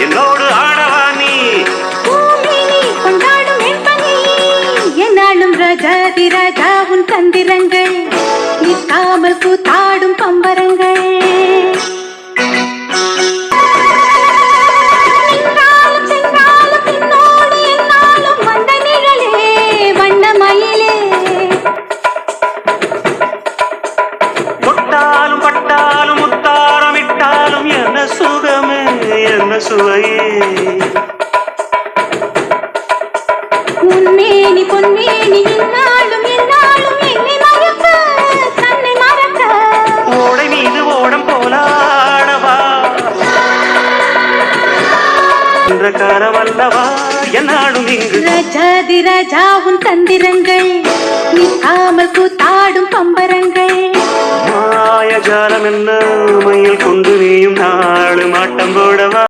என்னோடு ஆடவா நீ கொண்டாடும் என்னாலும் ராஜாதி ராஜா உன் தந்திரங்கள் நிற்காமல் கூத்தாடும் பம்பரங்கள் பட்டாலும் முத்தாரம் இட்டாலும் என்ன சுகமே என்ன சுவையே உன்மேனி பொன்மேனி என்னாலும் என்னாலும் என்னை மறக்க தன்னை மறக்க ஓடை மீது ஓடம் போலாடவா என்ற காலம் அல்லவா என்னாலும் இங்கு ராஜாதி ராஜா உன் தந்திரங்கள் நிற்காமல் கூத்தாடும் பம்பரங்கள் மாயஜாலம் என்ன மையில் கொண்டு நீயும் நாளும் ஆட்டம் போடவா